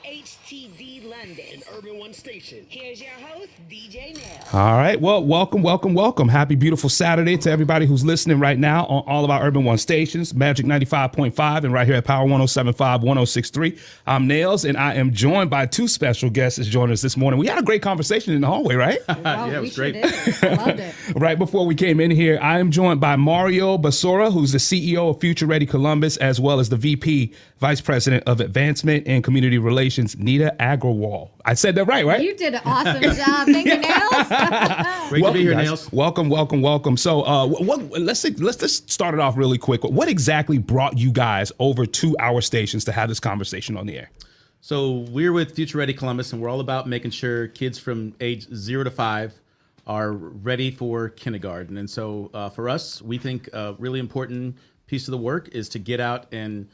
WHTD London, an Urban One station. Here's your host, DJ Nailz. All right. Well, welcome. Happy, beautiful Saturday to everybody who's listening right now on all of our Urban One stations, Magic 95.5 and right here at Power 107.5, 106.3. I'm Nailz, and I am joined by two special guests that's joining us this morning. We had a great conversation in the hallway, right? Wow, Yeah, it was great. I loved it. Right before we came in here, I am joined by Mario Basora, who's the CEO of Future Ready Columbus, as well as the VP, Vice President of Advancement and Community Relations, Neeta Agrawal. I said that right? You did an awesome job. Thank you, Nailz. Great to be here, guys. Nailz. Welcome. So let's just start it off really quick. What exactly brought you guys over to our stations to have this conversation on the air? So we're with Future Ready Columbus, and we're all about making sure kids from age 0 to 5 are ready for kindergarten. And so for us, we think a really important piece of the work is to get out and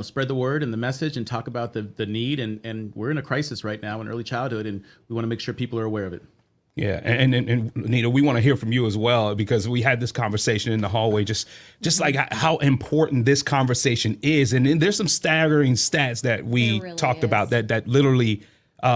spread the word and the message and talk about the need. And we're in a crisis right now in early childhood, and we want to make sure people are aware of it. Yeah, and Neeta, we want to hear from you as well, because we had this conversation in the hallway, just like how important this conversation is. And then there's some staggering stats that we really talked is. about that literally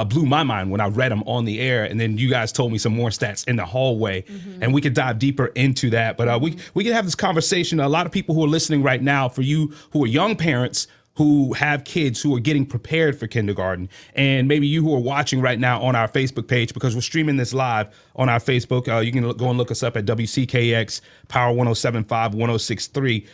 blew my mind when I read them on the air. And then you guys told me some more stats in the hallway, and we could dive deeper into that. But we can have this conversation. A lot of people who are listening right now, for you who are young parents who have kids who are getting prepared for kindergarten, and maybe you who are watching right now on our Facebook page, because we're streaming this live on our Facebook. You can go and look us up at WCKX, Power 107.5, 106.3.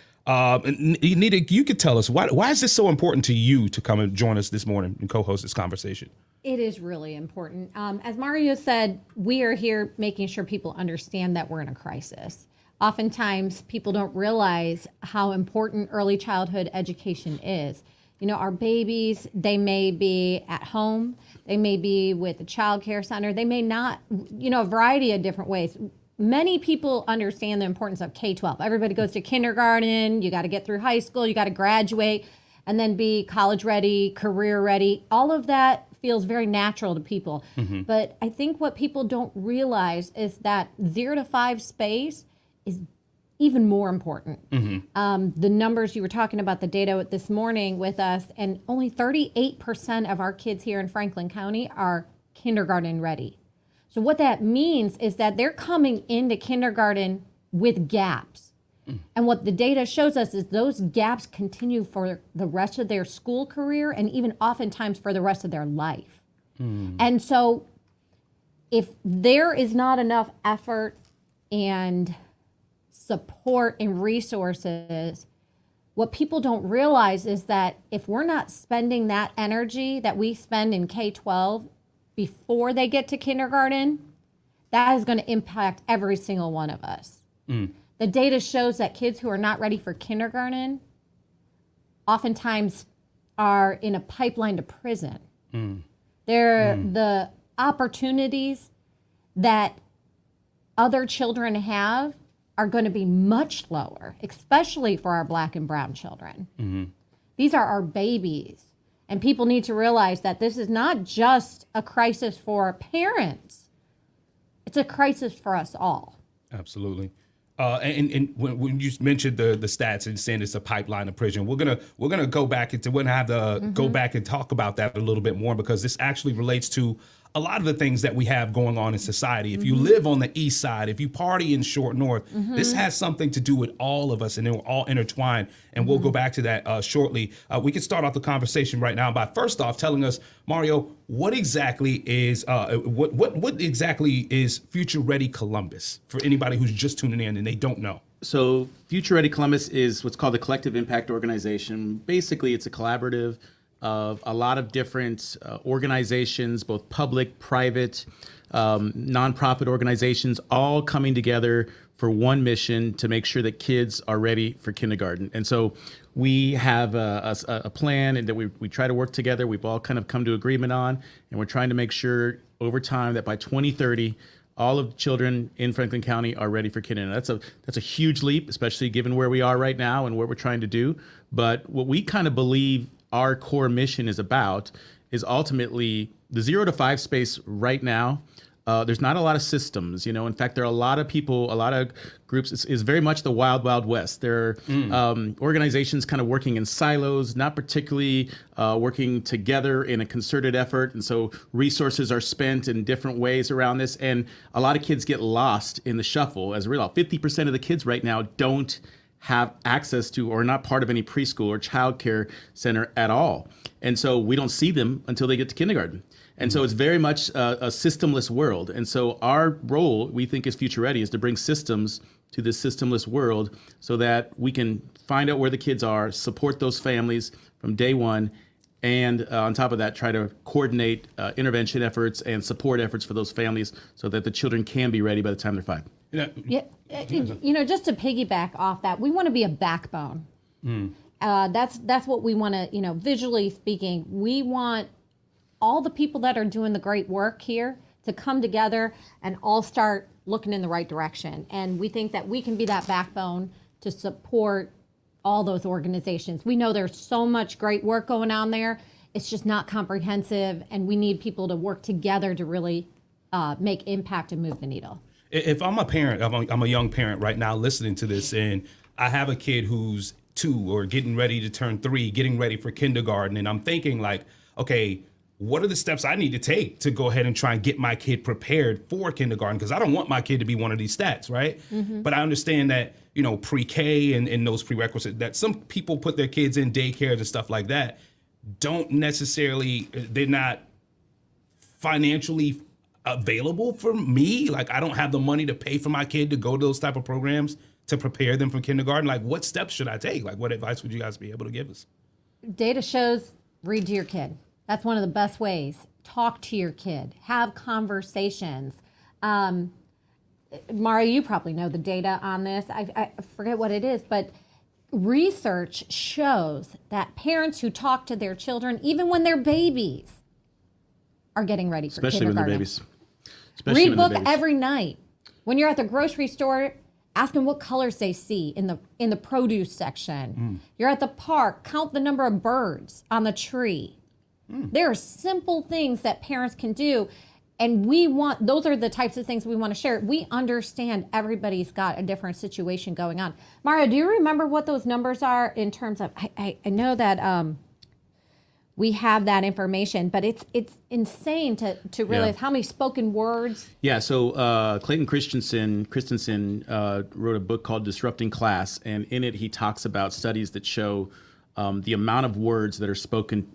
Neeta, you could tell us, why is this so important to you to come and join us this morning and co-host this conversation? It is really important. As Mario said, we are here making sure people understand that we're in a crisis. Oftentimes, people don't realize how important early childhood education is. Our babies, they may be at home, they may be with a child care center, they may not, a variety of different ways. Many people understand the importance of K-12. Everybody goes to kindergarten, you got to get through high school, you got to graduate, and then be college ready, career ready. All of that feels very natural to people. But I think what people don't realize is that 0 to 5 space is even more important. The numbers you were talking about, the data this morning with us, and only 38% of our kids here in Franklin County are kindergarten ready. So what that means is that they're coming into kindergarten with gaps. And what the data shows us is those gaps continue for the rest of their school career, and even oftentimes for the rest of their life. And so if there is not enough effort and support and resources, what people don't realize is that if we're not spending that energy that we spend in K-12 before they get to kindergarten, that is going to impact every single one of us. The data shows that kids who are not ready for kindergarten oftentimes are in a pipeline to prison. They're the opportunities that other children have are going to be much lower, especially for our Black and brown children. These are our babies. And people need to realize that this is not just a crisis for parents. It's a crisis for us all. Absolutely. And when you mentioned the stats and saying it's a pipeline of prison, we're gonna go back into go back and talk about that a little bit more, because this actually relates to a lot of the things that we have going on in society. If you live on the east side, if you party in Short North, this has something to do with all of us, and they're all intertwined. And we'll go back to that shortly. We can start off the conversation right now by first off telling us, Mario, what exactly is Future Ready Columbus, for anybody who's just tuning in and they don't know? So Future Ready Columbus is what's called a collective impact organization. Basically, it's a collaborative of a lot of different organizations, both public, private, nonprofit organizations, all coming together for one mission to make sure that kids are ready for kindergarten. And so we have a plan, and that we try to work together. We've all kind of come to agreement on, and we're trying to make sure over time that by 2030, all of the children in Franklin County are ready for kindergarten. That's a huge leap, especially given where we are right now and what we're trying to do. But what we kind of believe our core mission is about is ultimately the 0 to 5 space right now. there's not a lot of systems. In fact, there are a lot of people, a lot of groups. It's very much the wild, wild west. There are organizations kind of working in silos, not particularly working together in a concerted effort. And so resources are spent in different ways around this. And a lot of kids get lost in the shuffle as a result. 50% of the kids right now don't have access to or not part of any preschool or childcare center at all. And so we don't see them until they get to kindergarten. And so it's very much a systemless world. And so our role, we think, as Future Ready is to bring systems to this systemless world so that we can find out where the kids are, support those families from day one, and on top of that, try to coordinate intervention efforts and support efforts for those families so that the children can be ready by the time they're 5. Yeah, just to piggyback off that, we want to be a backbone. That's what we want to, visually speaking, we want all the people that are doing the great work here to come together and all start looking in the right direction. And we think that we can be that backbone to support all those organizations. We know there's so much great work going on there. It's just not comprehensive, and we need people to work together to really make impact and move the needle. If I'm a parent, I'm a young parent right now listening to this, and I have a kid who's 2 or getting ready to turn 3, getting ready for kindergarten, and I'm thinking like, okay, what are the steps I need to take to go ahead and try and get my kid prepared for kindergarten? Because I don't want my kid to be one of these stats, right? But I understand that, pre-K and those prerequisites, that some people put their kids in daycares and stuff like that, don't necessarily, they're not financially available for me. Like, I don't have the money to pay for my kid to go to those type of programs to prepare them for kindergarten. Like, what steps should I take? Like, what advice would you guys be able to give us? Data shows read to your kid. That's one of the best ways. Talk to your kid. Have conversations. Mario, you probably know the data on this. I forget what it is, but research shows that parents who talk to their children, even when they're babies, are getting ready for Especially when they're kindergarten. babies. Especially Read when they're book babies. every night. When you're at the grocery store, ask them what colors they see in the produce section. You're at the park, count the number of birds on the tree. There are simple things that parents can do, and those are the types of things we want to share. We understand everybody's got a different situation going on. Mario, do you remember what those numbers are in terms of, I know that we have that information, but it's insane to realize how many spoken words. Yeah, so Clayton Christensen wrote a book called Disrupting Class, and in it he talks about studies that show the amount of words that are spoken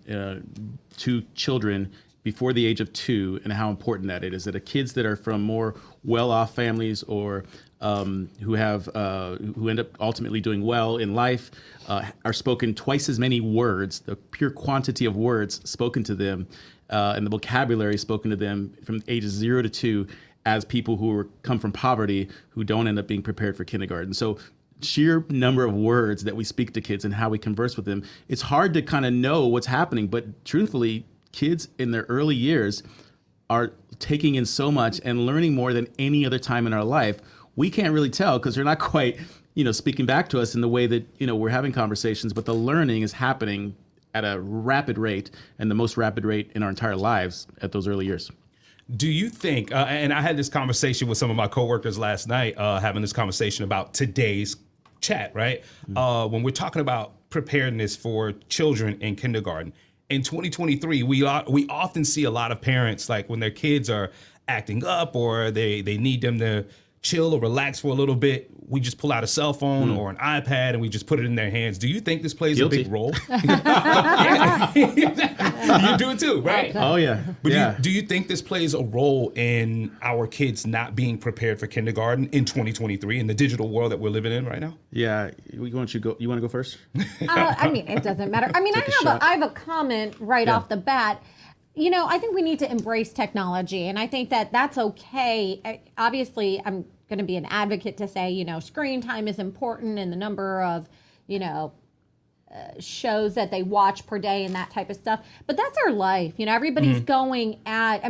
to children before the age of 2 and how important that it is. That kids that are from more well-off families or who end up ultimately doing well in life are spoken twice as many words, the pure quantity of words spoken to them and the vocabulary spoken to them from ages 0 to 2 as people who come from poverty who don't end up being prepared for kindergarten. So sheer number of words that we speak to kids and how we converse with them, it's hard to kind of know what's happening. But truthfully, kids in their early years are taking in so much and learning more than any other time in our life. We can't really tell because they're not quite, speaking back to us in the way that, we're having conversations, but the learning is happening at a rapid rate and the most rapid rate in our entire lives at those early years. Do you think, and I had this conversation with some of my coworkers last night, having this conversation about today's chat, right? When we're talking about preparedness for children in kindergarten, in 2023, we often see a lot of parents, like when their kids are acting up or they need them to chill or relax for a little bit, we just pull out a cell phone or an iPad and we just put it in their hands. Do you think this plays a big role? You do it too, right? Oh, yeah. But do you think this plays a role in our kids not being prepared for kindergarten in 2023 in the digital world that we're living in right now? Yeah. You want to go first? It doesn't matter. I have a comment right off the bat. I think we need to embrace technology, and I think that that's okay. Obviously, I'm going to be an advocate to say, screen time is important and the number of, shows that they watch per day and that type of stuff. But that's our life. Everybody's going at,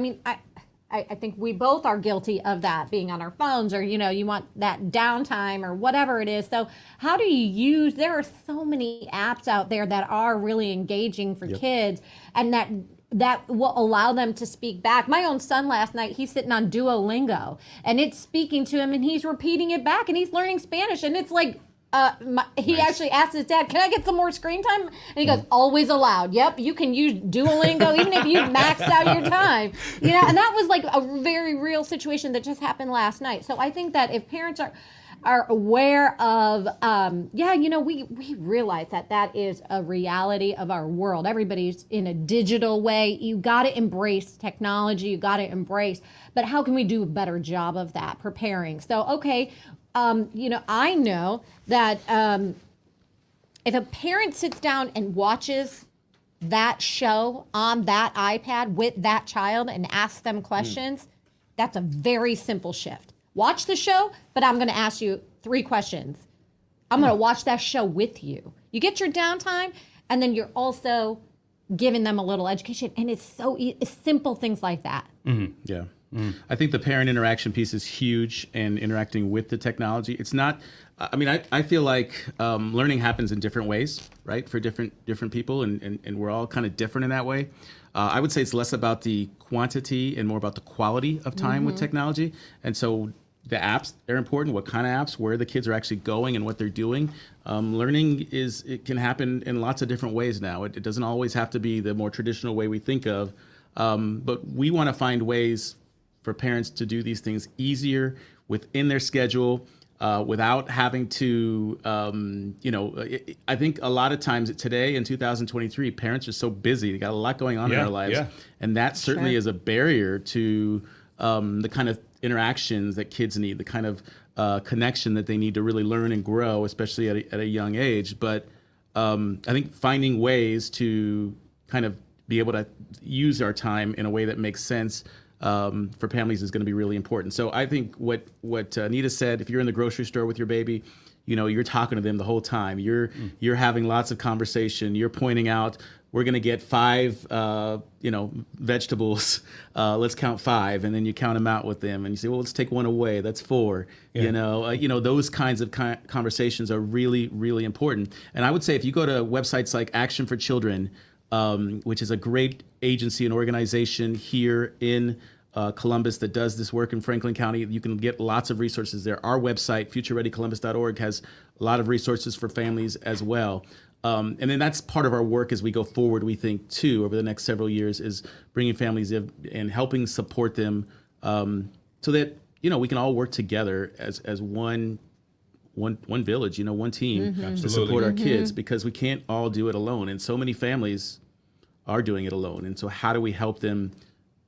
I think we both are guilty of that, being on our phones or, you want that downtime or whatever it is. So how do there are so many apps out there that are really engaging for kids and that that will allow them to speak back. My own son last night, he's sitting on Duolingo and it's speaking to him and he's repeating it back and he's learning Spanish. And it's like, he actually asked his dad, can I get some more screen time? And he goes, always allowed. Yep, you can use Duolingo even if you maxed out your time. You know, and that was like a very real situation that just happened last night. So I think that if parents are aware of, we realize that is a reality of our world. Everybody's in a digital way. You got to embrace technology. You got to embrace, but how can we do a better job of that, preparing? So, okay, I know that if a parent sits down and watches that show on that iPad with that child and asks them questions, that's a very simple shift. Watch the show, but I'm going to ask you 3 questions. I'm going to watch that show with you. You get your downtime, and then you're also giving them a little education. And it's it's simple things like that. Mm-hmm. Yeah. I think the parent interaction piece is huge, and interacting with the technology. It's not, I feel like learning happens in different ways, right? For different people, and we're all kind of different in that way. I would say it's less about the quantity and more about the quality of time with technology. And so the apps, they're important. What kind of apps, where the kids are actually going and what they're doing. Learning it can happen in lots of different ways now. It doesn't always have to be the more traditional way we think of. But we want to find ways for parents to do these things easier within their schedule, without having to, I think a lot of times today in 2023, parents are so busy. They got a lot going on in their lives. And that certainly is a barrier to the kind of interactions that kids need, the kind of connection that they need to really learn and grow, especially at a young age. But I think finding ways to kind of be able to use our time in a way that makes sense for families is going to be really important. So I think what Neeta said, if you're in the grocery store with your baby, you're talking to them the whole time. You're having lots of conversation. You're pointing out, we're going to get 5, vegetables. Let's count 5, and then you count them out with them, and you say, well, let's take one away. That's 4. Yeah. Those kinds of conversations are really, really important. And I would say if you go to websites like Action for Children, which is a great agency and organization here in Columbus that does this work in Franklin County. You can get lots of resources there. Our website, futurereadycolumbus.org, has a lot of resources for families as well. And then that's part of our work as we go forward, we think, too, over the next several years, is bringing families in and helping support them so that, we can all work together as one village, one team to support our kids, because we can't all do it alone. And so many families are doing it alone. And so how do we help them,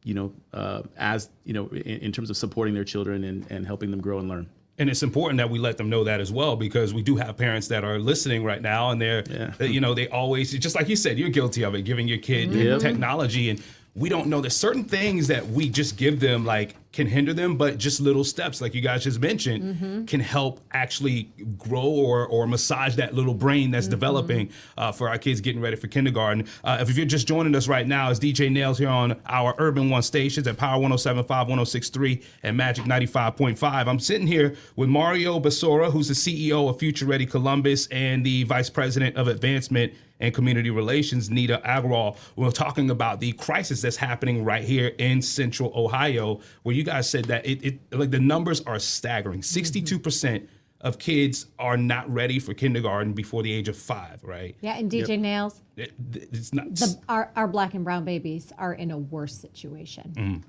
in terms of supporting their children and helping them grow and learn? And it's important that we let them know that as well, because we do have parents that are listening right now, and they always, just like you said, you're guilty of it, giving your kid technology, and we don't know that certain things that we just give them can hinder them, but just little steps, like you guys just mentioned, can help actually grow or massage that little brain that's developing for our kids getting ready for kindergarten. If you're just joining us right now, it's DJ Nailz here on our Urban One stations at Power 107.5, 106.3, and Magic 95.5. I'm sitting here with Mario Basora, who's the CEO of Future Ready Columbus and the Vice President of Advancement and Community Relations, Neeta Agrawal. We're talking about the crisis that's happening right here in Central Ohio, where you guys said that the numbers are staggering. 62% of kids are not ready for kindergarten before the age of 5, right? Yeah, and DJ Nailz, it's not. Our black and brown babies are in a worse situation.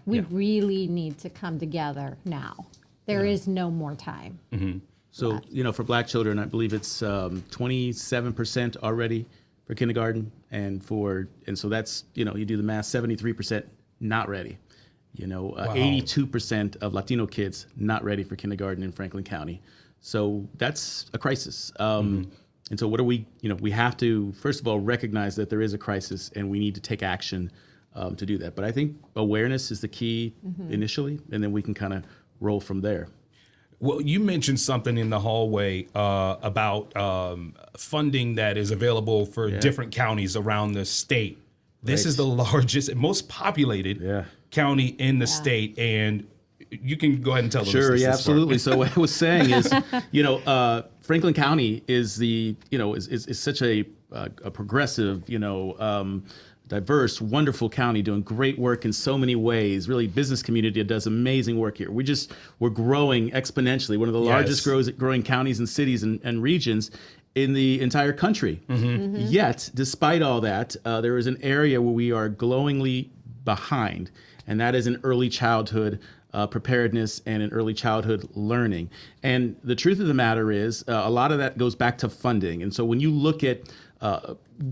We really need to come together now. There is no more time. So, for black children, I believe it's 27% already for kindergarten. And so that's, you do the math, 73% not ready. 82% of Latino kids not ready for kindergarten in Franklin County. So that's a crisis. And so what do we have to, first of all, recognize that there is a crisis and we need to take action to do that. But I think awareness is the key initially, and then we can kind of roll from there. Well, you mentioned something in the hallway about funding that is available for different counties around the state. This is the largest and most populated county in the state, and you can go ahead and tell them. Sure, yeah, absolutely. So what I was saying is, Franklin County is is such a progressive, diverse, wonderful county doing great work in so many ways. Really, business community does amazing work here. We're growing exponentially. One of the largest growing counties and cities and regions in the entire country. Yet, despite all that, there is an area where we are glowingly behind, and that is in early childhood preparedness and in early childhood learning. And the truth of the matter is, a lot of that goes back to funding. And so when you look at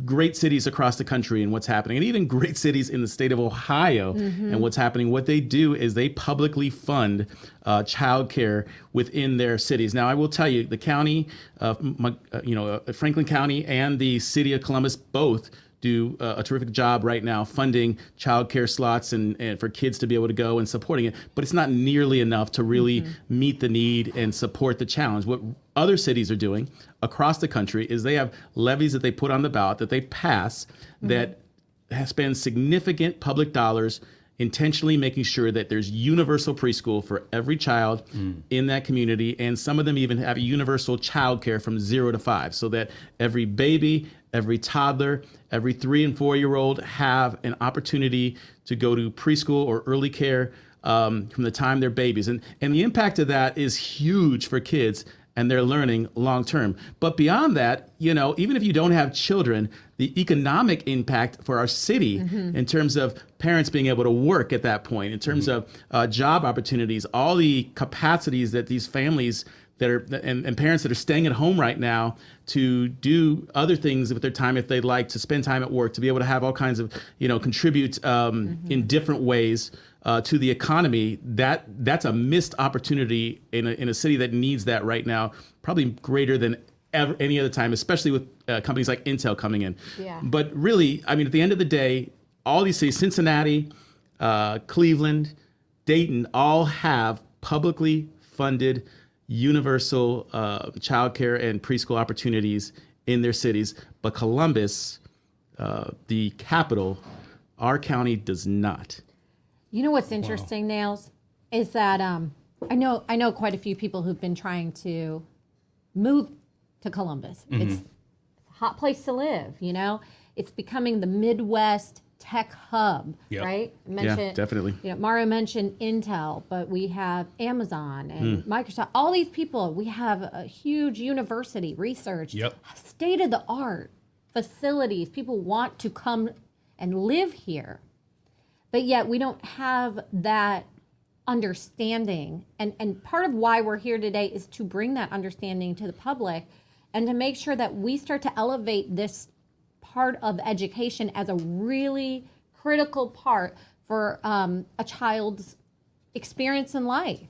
great cities across the country and what's happening, and even great cities in the state of Ohio and what's happening, what they do is they publicly fund childcare within their cities. Now, I will tell you, the county, Franklin County and the city of Columbus both do a terrific job right now funding childcare slots and for kids to be able to go and supporting it. But it's not nearly enough to really meet the need and support the challenge. What other cities are doing across the country is they have levies that they put on the ballot that they pass that spend significant public dollars intentionally making sure that there's universal preschool for every child in that community. And some of them even have universal childcare from 0 to 5, so that every baby, every toddler, every 3 and 4 year old have an opportunity to go to preschool or early care from the time they're babies. And the impact of that is huge for kids and their learning long term. But beyond that, even if you don't have children, the economic impact for our city in terms of parents being able to work at that point, in terms of job opportunities, all the capacities that these families that are and parents that are staying at home right now to do other things with their time if they'd like, to spend time at work, to be able to have all kinds of, contribute in different ways to the economy, that's a missed opportunity in a city that needs that right now, probably greater than ever any other time, especially with companies like Intel coming in. Yeah. But really, at the end of the day, all these cities, Cincinnati, Cleveland, Dayton, all have publicly funded universal childcare and preschool opportunities in their cities. But Columbus, the capital, our county does not. You know what's interesting, Nailz, is that I know quite a few people who've been trying to move to Columbus. It's a hot place to live, It's becoming the Midwest tech hub, right? Yeah, definitely. Mario mentioned Intel, but we have Amazon and Microsoft. All these people, we have a huge university, research, state-of-the-art facilities. People want to come and live here. But yet we don't have that understanding. And part of why we're here today is to bring that understanding to the public and to make sure that we start to elevate this part of education as a really critical part for a child's experience in life.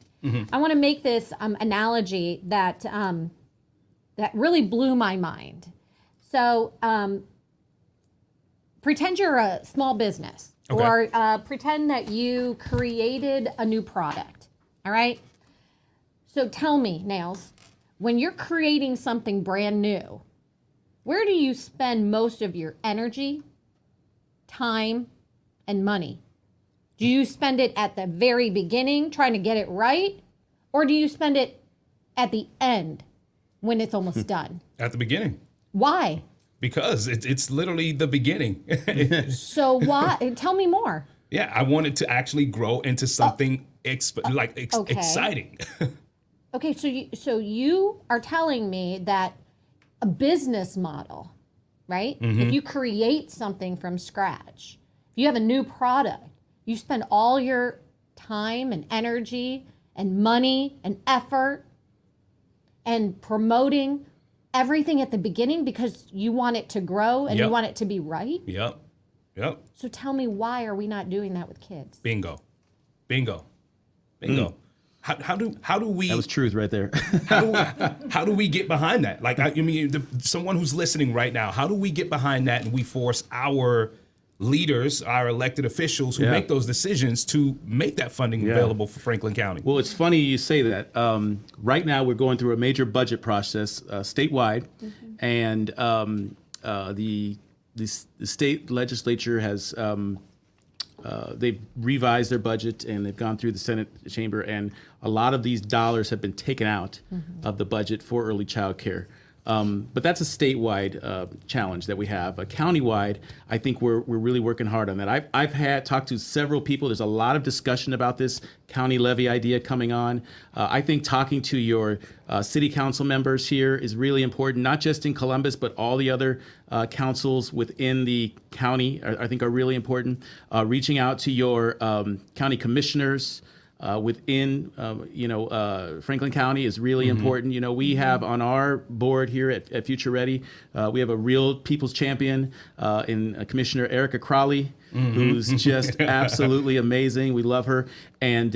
I want to make this analogy that that really blew my mind. So pretend you're a small business. Okay. Or pretend that you created a new product, all right? So tell me, Nailz, when you're creating something brand new, where do you spend most of your energy, time, and money? Do you spend it at the very beginning trying to get it right? Or do you spend it at the end when it's almost done? At the beginning. Why? Because it's literally the beginning. So why? Tell me more. Yeah, I want it to actually grow into something exciting. Okay, so you are telling me that a business model, right? If you create something from scratch, if you have a new product, you spend all your time and energy and money and effort and promoting everything at the beginning because you want it to grow and you want it to be right? Yep. So tell me, why are we not doing that with kids? Bingo. How do we? That was truth right there. how do we get behind that? Like, someone who's listening right now, how do we get behind that and we force our leaders, our elected officials who make those decisions to make that funding available for Franklin County? Well, it's funny you say that. Right now, we're going through a major budget process statewide, and the state legislature has they've revised their budget and they've gone through the Senate chamber, and a lot of these dollars have been taken out of the budget for early child care. But that's a statewide challenge that we have. Countywide, I think we're really working hard on that. I've talked to several people. There's a lot of discussion about this county levy idea coming on. I think talking to your city council members here is really important, not just in Columbus, but all the other councils within the county, I think are really important. Reaching out to your county commissioners within, Franklin County is really important. We have on our board here at Future Ready, we have a real people's champion in Commissioner Erica Crowley, who's just absolutely amazing. We love her. And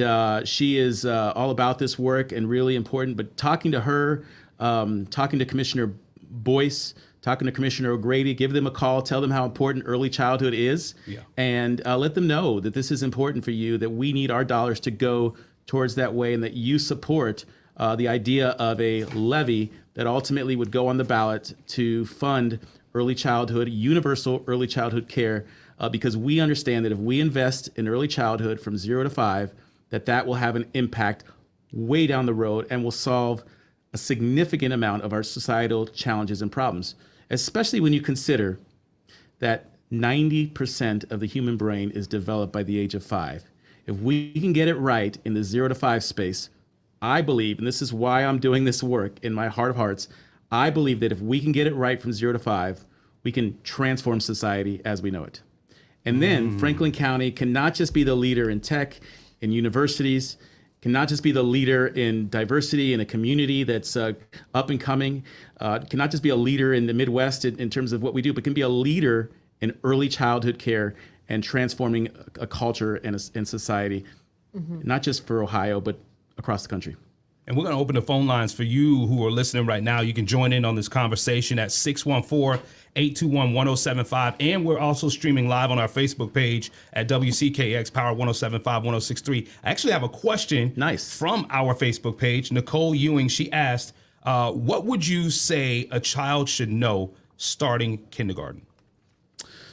she is all about this work and really important. But talking to her, talking to Commissioner Boyce, talking to Commissioner O'Grady, give them a call, tell them how important early childhood is, and let them know that this is important for you, that we need our dollars to go towards that way, and that you support the idea of a levy that ultimately would go on the ballot to fund early childhood, universal early childhood care, because we understand that if we invest in early childhood from 0 to 5, that will have an impact way down the road and will solve a significant amount of our societal challenges and problems, especially when you consider that 90% of the human brain is developed by the age of 5. If we can get it right in the 0 to 5 space, I believe, and this is why I'm doing this work in my heart of hearts, I believe that if we can get it right from 0 to 5, we can transform society as we know it. And then Franklin County can not just be the leader in tech, in universities, can not just be the leader in diversity in a community that's up and coming, can not just be a leader in the Midwest in terms of what we do, but can be a leader in early childhood care and transforming a culture and society, not just for Ohio, but across the country. And we're going to open the phone lines for you who are listening right now. You can join in on this conversation at 614-821-1075. And we're also streaming live on our Facebook page at WCKX Power 1075 1063. I actually have a question from our Facebook page. Nicole Ewing, she asked, what would you say a child should know starting kindergarten?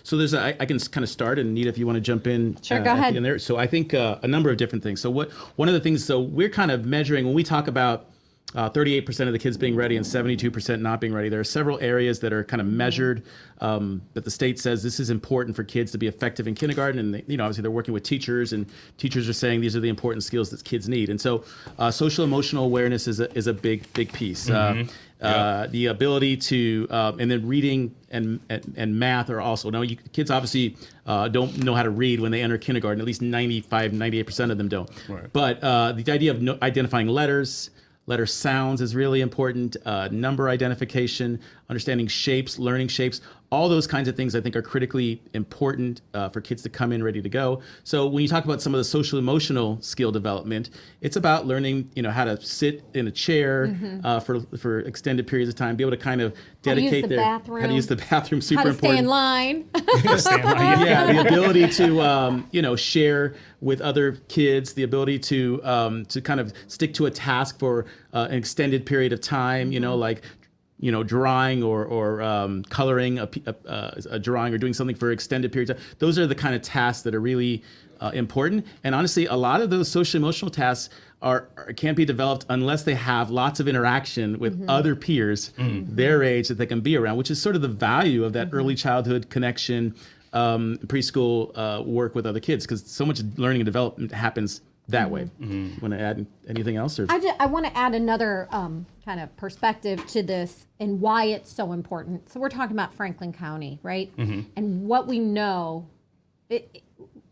So I can kind of start, and Neeta, if you want to jump in. Sure, go ahead. In there. So I think a number of different things. So one of the things, so we're kind of measuring, when we talk about 38% of the kids being ready and 72% not being ready, there are several areas that are kind of measured that the state says this is important for kids to be effective in kindergarten. And obviously they're working with teachers, and teachers are saying these are the important skills that kids need. And so social emotional awareness is a big piece. The ability to, and then reading and math are also, kids obviously don't know how to read when they enter kindergarten, at least 98% of them don't. Right. But the idea of identifying letter sounds is really important, number identification, understanding shapes, learning shapes, all those kinds of things I think are critically important for kids to come in ready to go. So when you talk about some of the social emotional skill development, it's about learning, how to sit in a chair for extended periods of time, be able to kind of dedicate how to use the bathroom, super important. Stay in line. Yeah, the ability to share with other kids, the ability to kind of stick to a task for an extended period of time, like drawing or coloring a drawing or doing something for extended periods of time. Those are the kind of tasks that are really important. And honestly, a lot of those social emotional tasks can't be developed unless they have lots of interaction with other peers their age that they can be around, which is sort of the value of that early childhood connection, preschool work with other kids, because so much learning and development happens that way. Want to add anything else? Or? I want to add another kind of perspective to this and why it's so important. So we're talking about Franklin County, right? And what we know,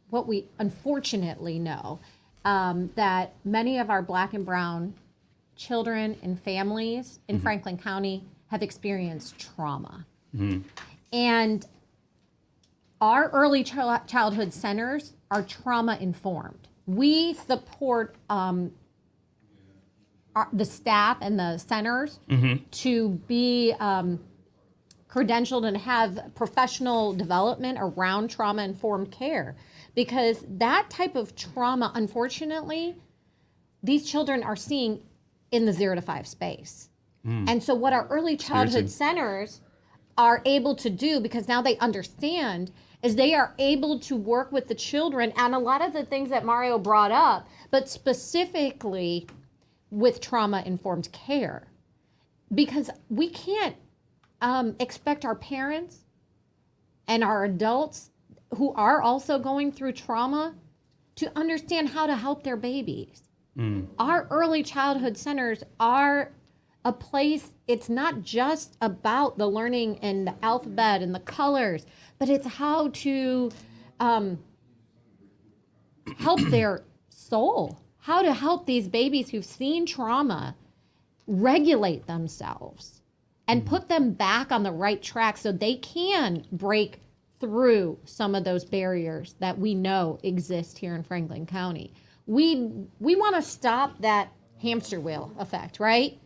what we unfortunately know, that many of our Black and brown children and families in Franklin County have experienced trauma. And our early childhood centers are trauma informed. We support the staff and the centers to be credentialed and have professional development around trauma-informed care, because that type of trauma, unfortunately, these children are seeing in the 0 to 5 space. And so what our early childhood centers are able to do, because now they understand, is they are able to work with the children and a lot of the things that Mario brought up, but specifically with trauma-informed care. because we can't expect our parents and our adults who are also going through trauma to understand how to help their babies. Our early childhood centers are a place, it's not just about the learning and the alphabet and the colors, but it's how to help their soul, how to help these babies who've seen trauma regulate themselves and put them back on the right track so they can break through some of those barriers that we know exist here in Franklin County. We want to stop that hamster wheel effect, right?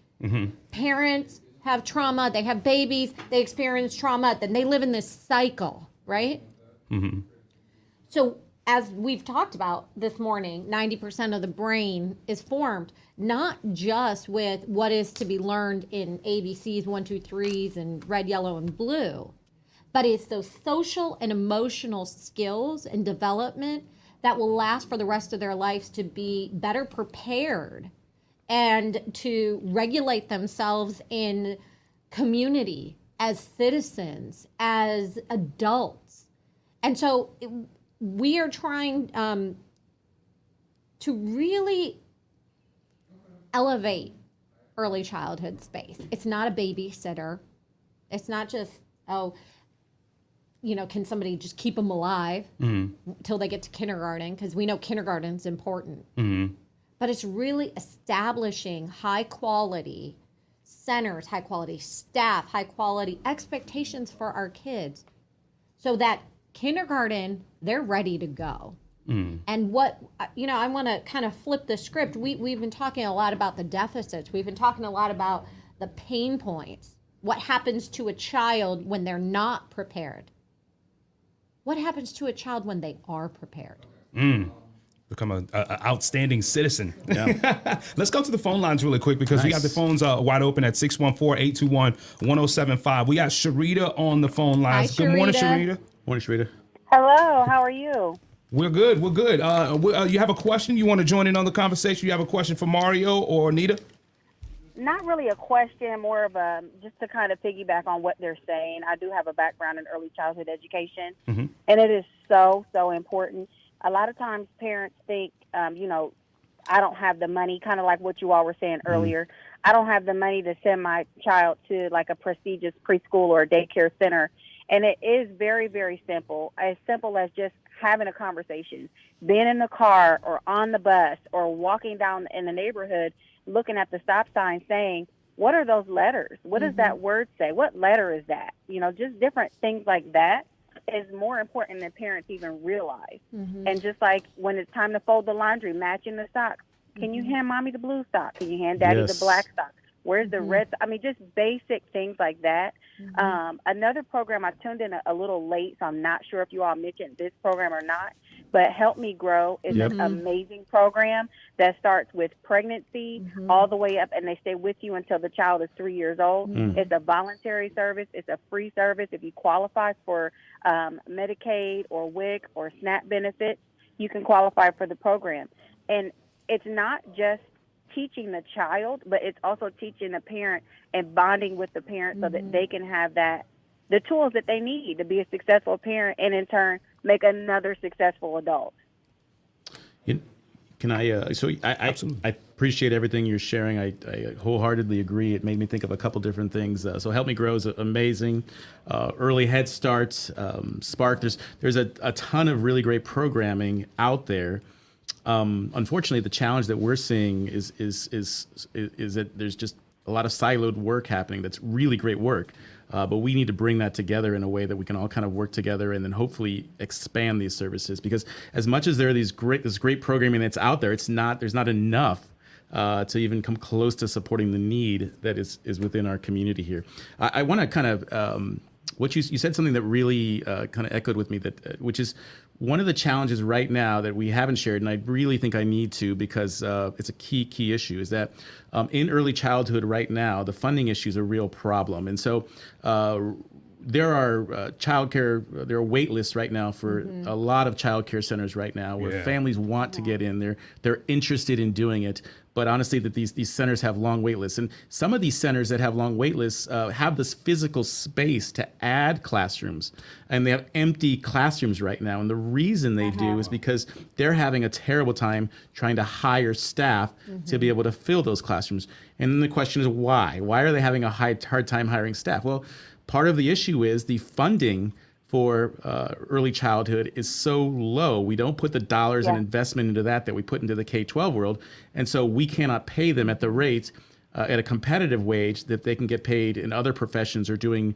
Parents have trauma, they have babies, they experience trauma, then they live in this cycle, right? So as we've talked about this morning, 90% of the brain is formed not just with what is to be learned in ABCs, 1, 2, 3s, and red, yellow, and blue, but it's those social and emotional skills and development that will last for the rest of their lives to be better prepared and to regulate themselves in community as citizens, as adults. And so we are trying to really elevate early childhood space. It's not a babysitter. It's not just, can somebody just keep them alive till they get to kindergarten? Because we know kindergarten's important. But it's really establishing high quality centers, high quality staff, high quality expectations for our kids so that kindergarten, they're ready to go. And what, I want to kind of flip the script. We've been talking a lot about the deficits. We've been talking a lot about the pain points. What happens to a child when they're not prepared? What happens to a child when they are prepared? Become an outstanding citizen. Yeah. Let's go to the phone lines really quick because we got the phones wide open at 614-821-1075. We got Sharita on the phone lines. Hi, Good morning, Sharita. Morning, Sharita. Hello, how are you? We're good. We're good. You have a question? You want to join in on the conversation? You have a question for Mario or Neeta? Not really a question, more of a just to kind of piggyback on what they're saying. I do have a background in early childhood education, and it is so important. A lot of times parents think, I don't have the money, kind of like what you all were saying earlier. I don't have the money to send my child to like a prestigious preschool or a daycare center. And it is very, very simple as just having a conversation, being in the car or on the bus or walking down in the neighborhood, looking at the stop sign saying, what are those letters? What does that word say? What letter is that? Just different things like that is more important than parents even realize. And just like when it's time to fold the laundry, matching the socks. Can you hand mommy the blue sock? Can you hand daddy the black sock? Where's the red? I mean, just basic things like that. Another program, I tuned in a little late, so I'm not sure if you all mentioned this program or not, but Help Me Grow is an amazing program that starts with pregnancy all the way up, and they stay with you until the child is 3 years old. It's a voluntary service. It's a free service. If you qualify for Medicaid or WIC or SNAP benefits, you can qualify for the program. And it's not just teaching the child, but it's also teaching the parent and bonding with the parent so that they can have the tools that they need to be a successful parent and in turn make another successful adult. Can I appreciate everything you're sharing. I wholeheartedly agree. It made me think of a couple different things. So Help Me Grow is amazing. Early Head Starts, Spark. There's a ton of really great programming out there. Unfortunately, the challenge that we're seeing is that there's just a lot of siloed work happening. That's really great work, but we need to bring that together in a way that we can all kind of work together and then hopefully expand these services. Because as much as there are this great programming that's out there, there's not enough to even come close to supporting the need that is within our community here. I want to kind of what you said something that really kind of echoed with me, that which is one of the challenges right now that we haven't shared, and I really think I need to because it's a key issue, is that in early childhood right now, the funding issue is a real problem. And so there are there are wait lists right now for a lot of child care centers right now where families want to get in there. They're interested in doing it, but honestly, that these centers have long wait lists. And some of these centers that have long wait lists have this physical space to add classrooms. And they have empty classrooms right now. And the reason they do is because they're having a terrible time trying to hire staff to be able to fill those classrooms. And then the question is why? Why are they having a hard time hiring staff? Well, part of the issue is the funding for early childhood is so low. We don't put the dollars and investment into that we put into the K-12 world. And so we cannot pay them at the rate, at a competitive wage that they can get paid in other professions or doing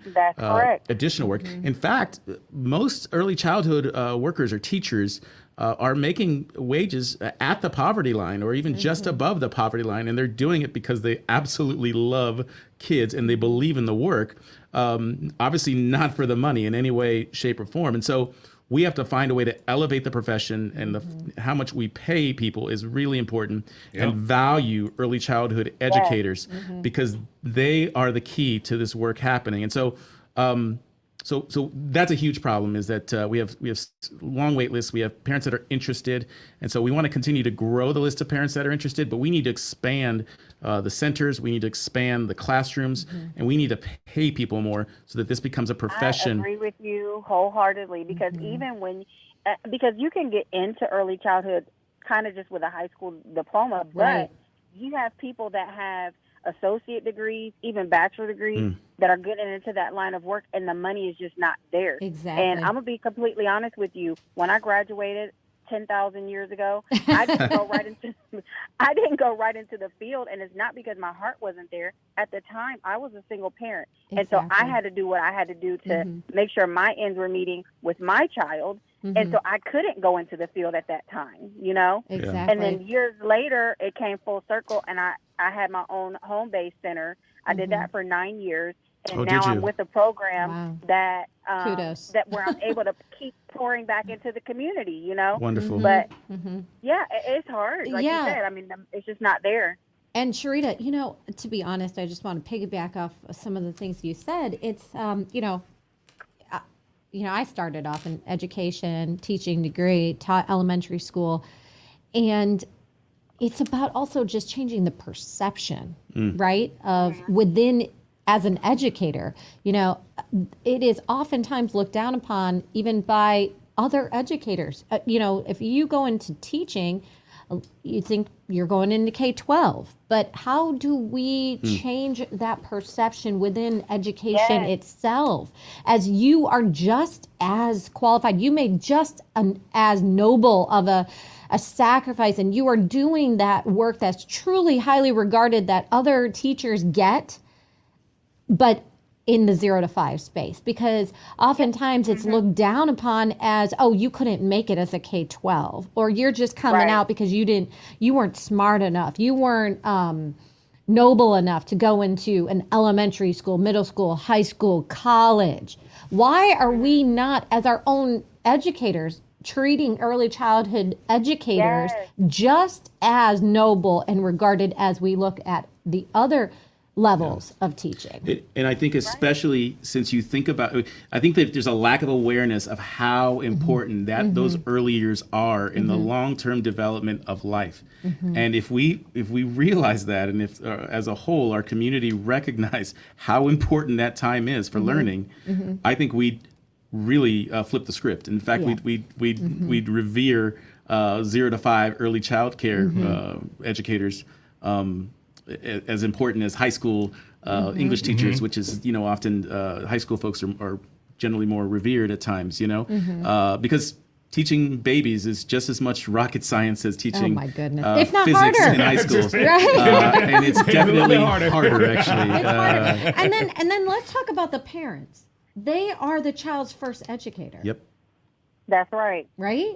additional work. In fact, most early childhood workers or teachers are making wages at the poverty line or even just above the poverty line. And they're doing it because they absolutely love kids and they believe in the work. Obviously not for the money in any way, shape, or form. And so we have to find a way to elevate the profession, and how much we pay people is really important, and value early childhood educators because they are the key to this work happening. And so, so that's a huge problem, is that we have long wait lists. We have parents that are interested. And so we want to continue to grow the list of parents that are interested, but we need to expand the centers. We need to expand the classrooms, and we need to pay people more so that this becomes a profession. I agree with you wholeheartedly, because even when, because you can get into early childhood kind of just with a high school diploma, but you have people that have associate degrees, even bachelor degrees, that are getting into that line of work, and the money is just not there. Exactly. And I'm gonna be completely honest with you. When I graduated 10,000 years ago, I didn't go right into the field, and it's not because my heart wasn't there. At the time, I was a single parent, and so I had to do what I had to do to make sure my ends were meeting with my child. And so I couldn't go into the field at that time, you know? Exactly. And then years later, it came full circle, and I had my own home-based center. I did that for 9 years, and now I'm with a program that that where I'm able to keep pouring back into the community, you know? Wonderful. But, yeah, it's hard. Like you said, I mean, it's just not there. And Sharita, you know, to be honest, I just want to piggyback off some of the things you said. It's, I started off in education, teaching degree, taught elementary school, and it's about also just changing the perception, right, of within as an educator. You know, it is oftentimes looked down upon even by other educators. If you go into teaching, you think you're going into K-12, but how do we change that perception within education itself? As you are just as qualified, you made just as noble of a sacrifice, and you are doing that work that's truly highly regarded that other teachers get, but in the 0 to 5 space, because oftentimes it's looked down upon as, oh, you couldn't make it as a K-12, or you're just coming out because you weren't smart enough. You weren't noble enough to go into an elementary school, middle school, high school, college. Why are we not, as our own educators, treating early childhood educators just as noble and regarded as we look at the other levels of teaching? And I think especially since you think about, I think that there's a lack of awareness of how important that those early years are in the long-term development of life. And if we realize that, and if as a whole our community recognize how important that time is for learning, I think we'd really flip the script. In fact, we'd revere 0 to 5 early child care educators as important as high school English teachers, which is, often high school folks are generally more revered at times, because teaching babies is just as much rocket science as teaching if not physics harder in high school. And it's definitely harder, actually. It's harder. And then let's talk about the parents. They are the child's first educator. Yep. That's right. Right?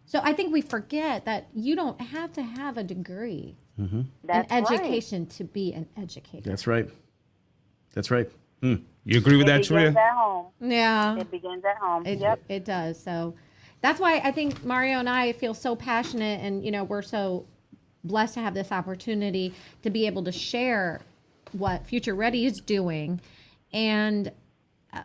So I think we forget that you don't have to have a degree in education to be an educator. That's right. That's right. You agree with that, Shreya? Shreya? At home. Yeah. It begins at home. It does. So that's why I think Mario and I feel so passionate, and we're so blessed to have this opportunity to be able to share what Future Ready is doing. And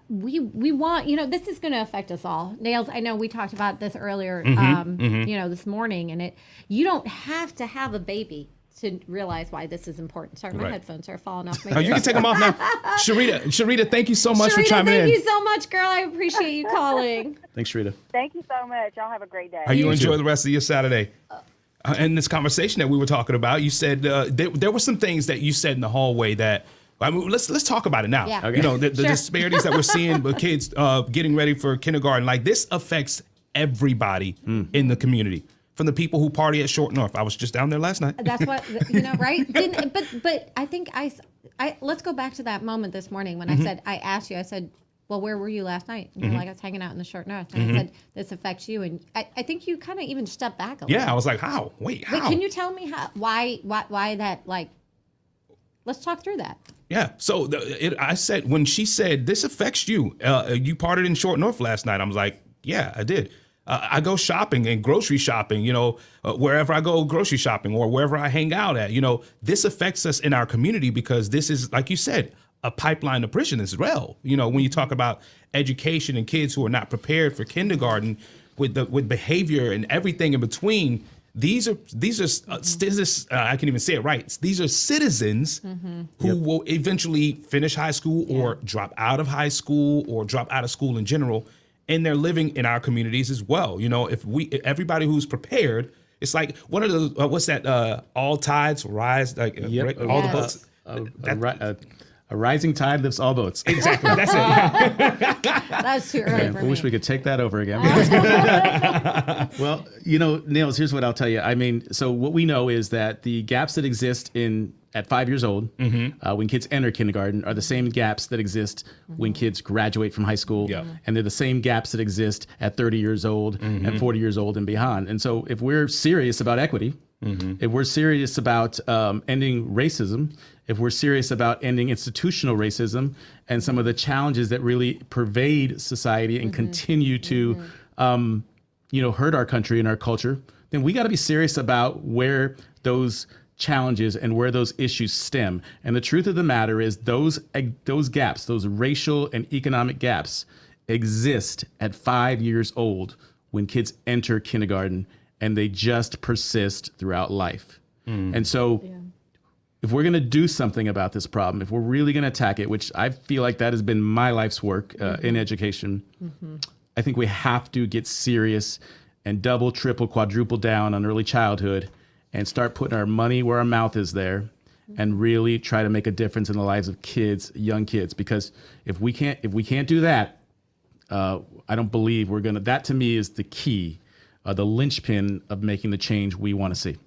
we want, this is going to affect us all. Nailz, I know we talked about this earlier, this morning, and you don't have to have a baby to realize why this is important. Sorry, my Right. headphones are falling off my Oh, you can take them off now. Sharita, thank you so much for Sharita, chiming in. thank you so much, girl. I appreciate you calling. Thanks, Sharita. Thank you so much. Y'all have a great day. How you enjoy the rest of your Saturday? In this conversation that we were talking about, you said there were some things that you said in the hallway that, I mean, let's talk about it now. Yeah. You know, the Sure. disparities that we're seeing with kids getting ready for kindergarten, like this affects everybody in the community. From the people who party at Short North. I was just down there last night. That's what, right? But I think I let's go back to that moment this morning when I asked you, I said, well, where were you last night? And you're like, I was hanging out in the Short North. And I said, this affects you. And I think you kind of even stepped back a little. Yeah, I was like, how? Wait, how? Wait, can you tell me why that, like, let's talk through that. Yeah. So I said, when she said, this affects you, you partied in Short North last night. I was like, yeah, I did. I go shopping and grocery shopping, wherever I go grocery shopping or wherever I hang out at, this affects us in our community because this is, like you said, a pipeline to prison as well. When you talk about education and kids who are not prepared for kindergarten with behavior and everything in between, these are I can't even say it right. These are citizens who will eventually finish high school or drop out of high school or drop out of school in general. And they're living in our communities as well. If everybody who's prepared, it's like one of the what's that? All tides rise, like all the boats. A rising tide lifts all boats. Exactly, that's it. That was too early for I me. wish we could take that over again. Well, Nailz, here's what I'll tell you. I mean, so what we know is that the gaps that exist at 5 years old, when kids enter kindergarten, are the same gaps that exist when kids graduate from high school. Yeah. And they're the same gaps that exist at 30 years old and 40 years old and beyond. And so if we're serious about equity, if we're serious about ending racism, if we're serious about ending institutional racism and some of the challenges that really pervade society and continue to hurt our country and our culture, then we got to be serious about where those challenges and where those issues stem. And the truth of the matter is those gaps, those racial and economic gaps, exist at 5 years old when kids enter kindergarten, and they just persist throughout life. And so if we're going to do something about this problem, if we're really going to attack it, which I feel like that has been my life's work in education, I think we have to get serious and double, triple, quadruple down on early childhood and start putting our money where our mouth is there and really try to make a difference in the lives of kids, young kids. Because if we can't do that, I don't believe we're going to, that to me is the key, the linchpin of making the change we want to see.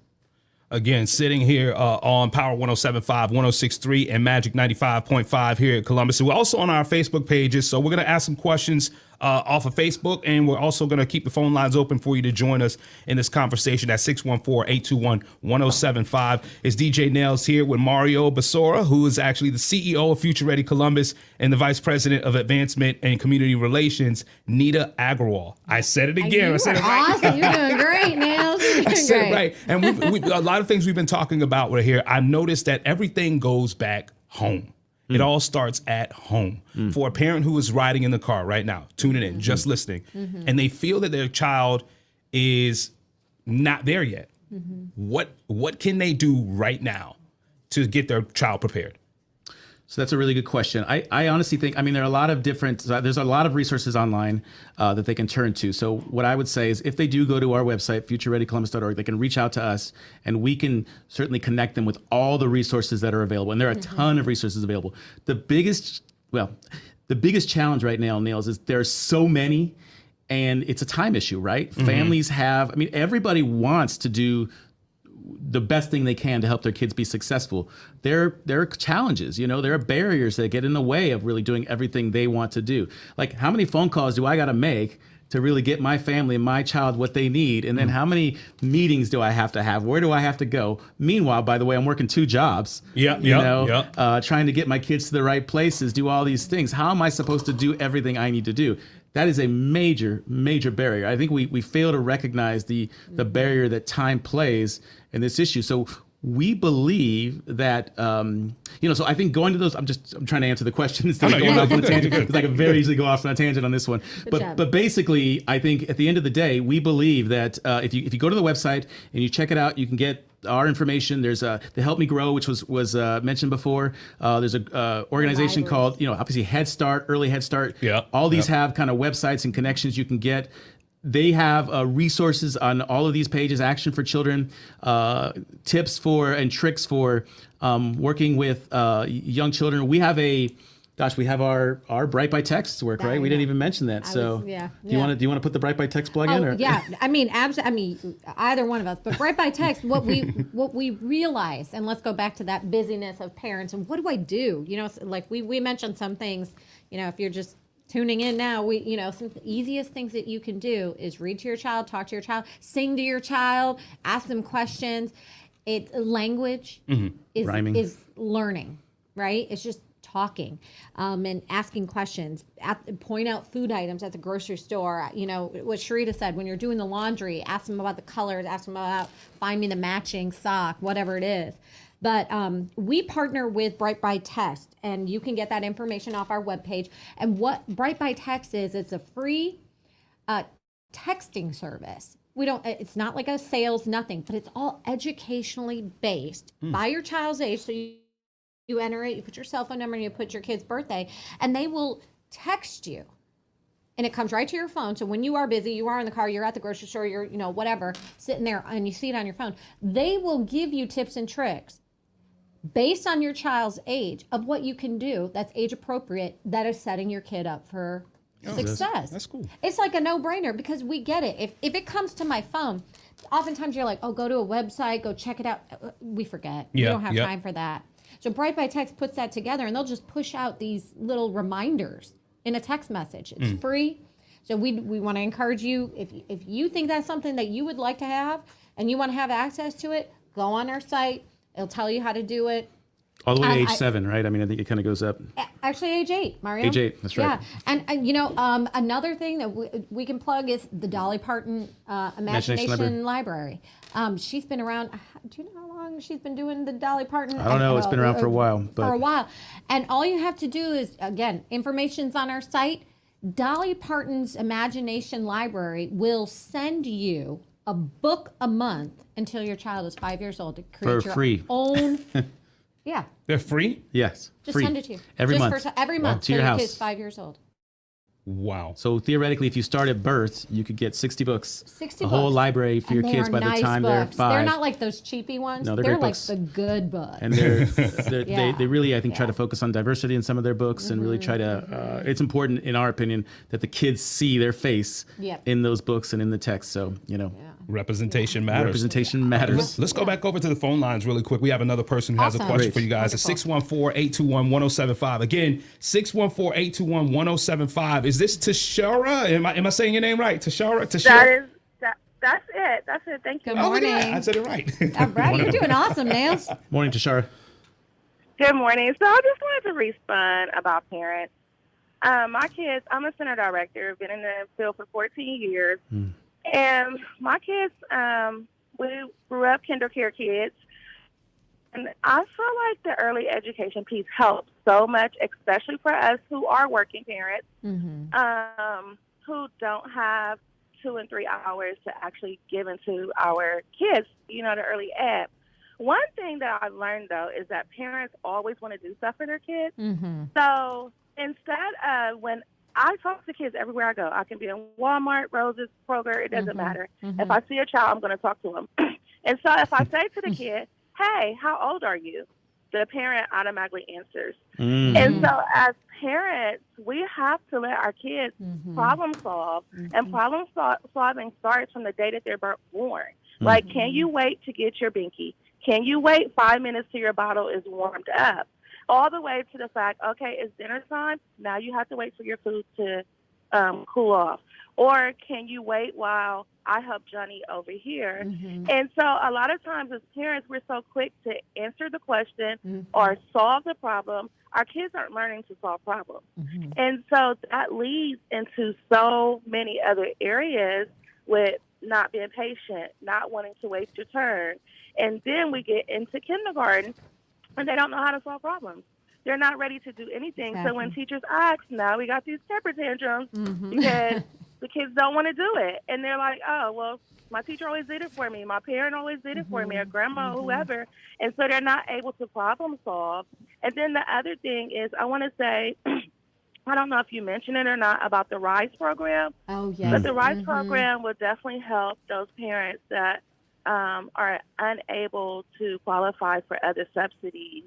Again, sitting here on Power 107.5, 106.3, and Magic 95.5 here at Columbus. We're also on our Facebook pages, so we're going to ask some questions off of Facebook, and we're also going to keep the phone lines open for you to join us in this conversation at 614-821-1075. It's DJ Nailz here with Mario Basora, who is actually the CEO of Future Ready Columbus, and the Vice President of Advancement and Community Relations, Neeta Agrawal. I said it again. I said it right. Awesome. You're doing great, Nailz. You're doing I said it great. right. And we a lot of things we've been talking about right here. I've noticed that everything goes back home. It all starts at home. For a parent who is riding in the car right now, tuning in, just listening, and they feel that their child is not there yet. What can they do right now to get their child prepared? So that's a really good question. I honestly think, there are a lot of there's a lot of resources online that they can turn to. So what I would say is if they do go to our website, futurereadycolumbus.org, they can reach out to us and we can certainly connect them with all the resources that are available. And there are a ton of resources available. The biggest challenge right now, Nailz, is there's so many and it's a time issue, right? Families have, everybody wants to do the best thing they can to help their kids be successful. There are challenges, there are barriers that get in the way of really doing everything they want to do. Like, how many phone calls do I got to make to really get my family and my child what they need? And then how many meetings do I have to have? Where do I have to go? Meanwhile, by the way, I'm working 2 jobs, trying to get my kids to the right places, do all these things. How am I supposed to do everything I need to do? That is a major, major barrier. I think we fail to recognize the barrier that time plays in this issue. So We believe that, so I think going to those, I'm trying to answer the question instead of going off on a tangent, because I can very easily go off on a tangent on this one. But basically, I think at the end of the day, we believe that if you go to the website and you check it out, you can get our information. There's the Help Me Grow, which was mentioned before. There's a organization called, obviously Head Start, Early Head Start. Yeah. All these have kind of websites and connections you can get. They have resources on all of these pages, action for children, tips for and tricks for working with young children. We have our Bright by Text work, right? We didn't even mention that. Do you want to put the Bright by Text plug in? Or? Yeah, I mean, either one of us. But Bright by Text, what we realize, and let's go back to that busyness of parents, and what do I do? Like we mentioned some things. If you're just tuning in now, some of the easiest things that you can do is read to your child, talk to your child, sing to your child, ask them questions. Language is learning, right? It's just talking and asking questions. Point out food items at the grocery store. What Sharita said, when you're doing the laundry, ask them about the colors, ask them about find me the matching sock, whatever it is. But we partner with Bright by Text, and you can get that information off our webpage. And what Bright by Text is, it's a free texting service. It's not like a sales, nothing, but it's all educationally based by your child's age. So you enter it, you put your cell phone number, and you put your kid's birthday, and they will text you. And it comes right to your phone. So when you are busy, you are in the car, you're at the grocery store, you're, whatever, sitting there, and you see it on your phone, they will give you tips and tricks based on your child's age of what you can do that's age appropriate, that is setting your kid up for success. That's cool. It's like a no-brainer because we get it. If it comes to my phone, oftentimes you're like, go to a website, go check it out. We forget. We don't have time for that. So Bright by Text puts that together, and they'll just push out these little reminders in a text message. It's free. So we want to encourage you, if you think that's something that you would like to have and you want to have access to it, go on our site. It'll tell you how to do it. All the way to age 7, right? I mean, I think it kind of goes up. Actually, age 8, Mario. Age 8, that's right. Yeah, and another thing that we can plug is the Dolly Parton Imagination Library. She's been around. Do you know how long she's been doing the Dolly Parton? I don't know. It's been around for a while. For a while. And all you have to do is, again, information's on our site. Dolly Parton's Imagination Library will send you a book a month until your child is 5 years old to create your free. own. Yeah. They're free? Yes. Just free. send it to you. Every month. Every month to your house. Kid's 5 years old. Wow. So theoretically, if you start at birth, you could get 60 books. 60 a whole books. library for your kids by the time they're 5. They're not like those cheapy ones. No, they're they're great like books. the good books. And they really, I think, try to focus on diversity in some of their books and really try to, it's important, in our opinion, that the kids see their face in those books and in the text. So, Representation matters. Representation matters. Let's go back over to the phone lines really quick. We have another person who has a question for you guys. It's 614-821-1075. Again, 614-821-1075. Is this Tashara? Am I saying your name right? Tashara? That's it. Thank you. Good morning. I said it right. All right, you're doing awesome, Nailz. Morning, Tashara. Good morning. So I just wanted to respond about parents. My kids, I'm a center director, been in the field for 14 years. And my kids, we grew up kindergarten kids. And I feel like the early education piece helps so much, especially for us who are working parents, who don't have 2 and 3 hours to actually give into our kids, the early ed. One thing that I've learned, though, is that parents always want to do stuff for their kids. So instead of when I talk to kids everywhere I go, I can be in Walmart, Rose's, Kroger, it doesn't matter. If I see a child, I'm going to talk to them. And so if I say to the kid, hey, how old are you? The parent automatically answers. And so as parents, we have to let our kids problem solve. And problem solving starts from the day that they're born. Like, can you wait to get your binky? Can you wait 5 minutes till your bottle is warmed up? All the way to the fact, okay, it's dinner time. Now you have to wait for your food to cool off. Or can you wait while I help Johnny over here? And so a lot of times as parents, we're so quick to answer the question or solve the problem. Our kids aren't learning to solve problems. And so that leads into so many other areas with not being patient, not wanting to waste your turn. And then we get into kindergarten, and they don't know how to solve problems. They're not ready to do anything. Exactly. So when teachers ask, now we got these temper tantrums because the kids don't want to do it. And they're like, oh, well, my teacher always did it for me. My parent always did it for me, or grandma, whoever. And so they're not able to problem solve. And then the other thing is, I want to say, I don't know if you mentioned it or not about the RISE program. Oh, yes. But the RISE program will definitely help those parents that are unable to qualify for other subsidies.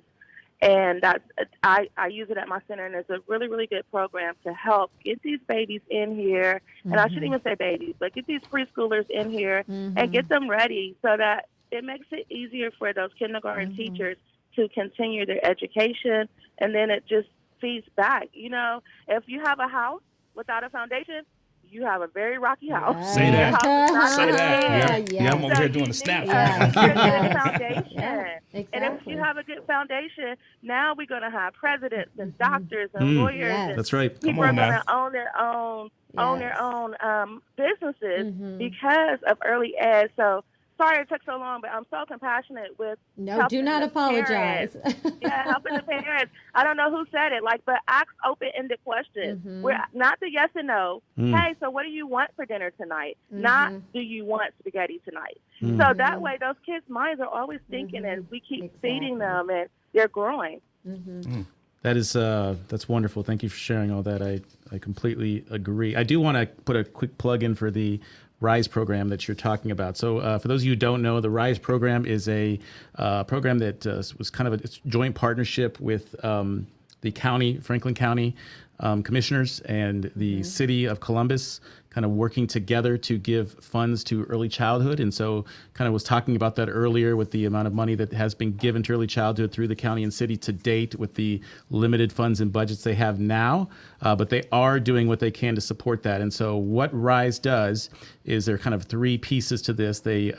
And that's, I use it at my center, and it's a really, really good program to help get these babies in here. And I shouldn't even say babies, but get these preschoolers in here and get them ready so that it makes it easier for those kindergarten teachers to continue their education. And then it just feeds back. You know, if you have a house without a foundation, you have a very rocky house. Say that. Say Yeah, that. Yeah, I'm over here So doing you the snap. need a good foundation. Yeah, And if exactly. you have a good foundation, now we're going to have presidents and doctors and lawyers. Yes. And That's right. people on are going now. to own their own businesses Mm-hmm. because of early ed. So sorry it took so long, but I'm so compassionate with No, helping do not the apologize. parents. Yeah, helping the parents. I don't know who said it, but ask open-ended questions. We're not the yes and no. Hey, so what do you want for dinner tonight? Not do you want spaghetti tonight? So that way those kids' minds are always thinking, and we keep feeding them, and they're growing. That is that's wonderful. Thank you for sharing all that. I completely agree. I do want to put a quick plug in for the RISE program that you're talking about. So for those of you who don't know, the RISE program is a program that was kind of a joint partnership with the county, Franklin County commissioners and the city of Columbus, kind of working together to give funds to early childhood. And so kind of was talking about that earlier with the amount of money that has been given to early childhood through the county and city to date with the limited funds and budgets they have now. But they are doing what they can to support that. And so what RISE does is there are kind of three pieces to this. They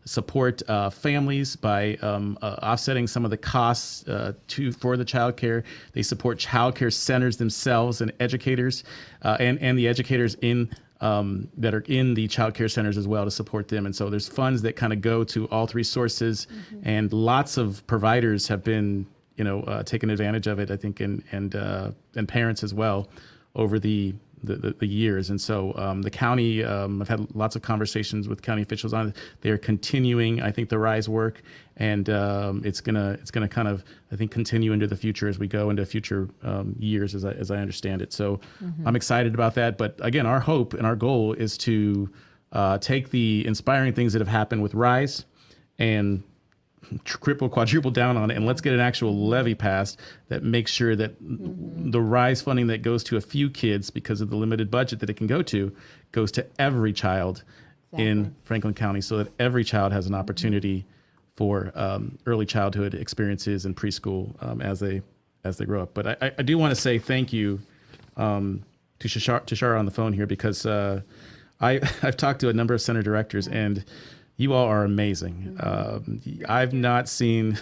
support families by offsetting some of the costs for the child care. They support child care centers themselves and educators and the educators in that are in the child care centers as well to support them. And so there's funds that kind of go to all three sources, and lots of providers have been, taking advantage of it, I think, and parents as well over the years. And so the county, I've had lots of conversations with county officials on it. They're continuing, I think, the RISE work, and it's gonna kind of, I think, continue into the future as we go into future years, as I understand it. So I'm excited about that. But again, our hope and our goal is to take the inspiring things that have happened with RISE and quadruple down on it, and let's get an actual levy passed that makes sure that the RISE funding that goes to a few kids because of the limited budget that it can go to goes to every child in Franklin County, so that every child has an opportunity for early childhood experiences in preschool as they grow up. But I do want to say thank you to Tashara on the phone here, because I've talked to a number of center directors, and you all are amazing. I've not seen,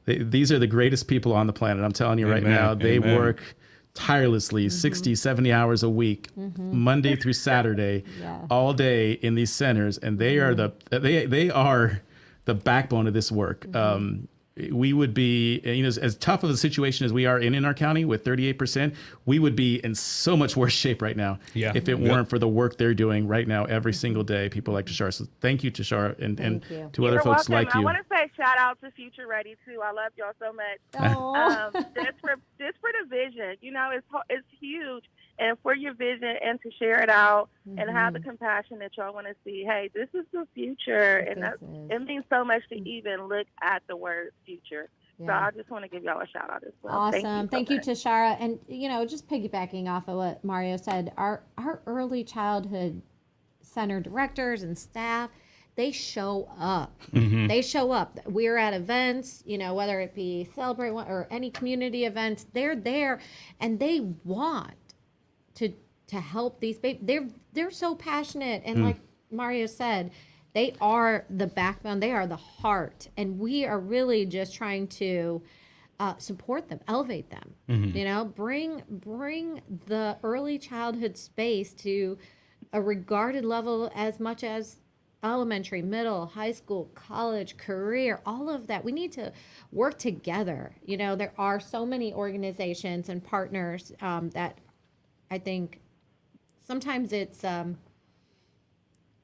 these are the greatest people on the planet. I'm telling you right now, they work tirelessly, 60, 70 hours a week, Monday through Saturday, all day in these centers. And they are they are the backbone of this work. We would be, as tough of a situation as we are in our county with 38%, we would be in so much worse shape right now if it weren't for the work they're doing right now every single day. People like Tashara. So thank you, Tashara, and to other folks welcome. like you. I want to say shout out to Future Ready too. I love y'all so much. This for the vision, it's huge. And for your vision and to share it out and have the compassion that y'all want to see. Hey, this is the future. And it means so much to even look at the word future. Yeah. So I just want to give y'all a shout out as well. Awesome. Thank you, Tashara. And, just piggybacking off of what Mario said, our early childhood center directors and staff, they show up. They show up. We're at events, whether it be Celebrate or any community events, they're there and they want to help these babies. They're so passionate, and like Mario said, they are the backbone, they are the heart, and we are really just trying to support them, elevate them. Bring the early childhood space to a regarded level as much as elementary, middle, high school, college, career, all of that. We need to work together. You know, there are so many organizations and partners that I think sometimes it's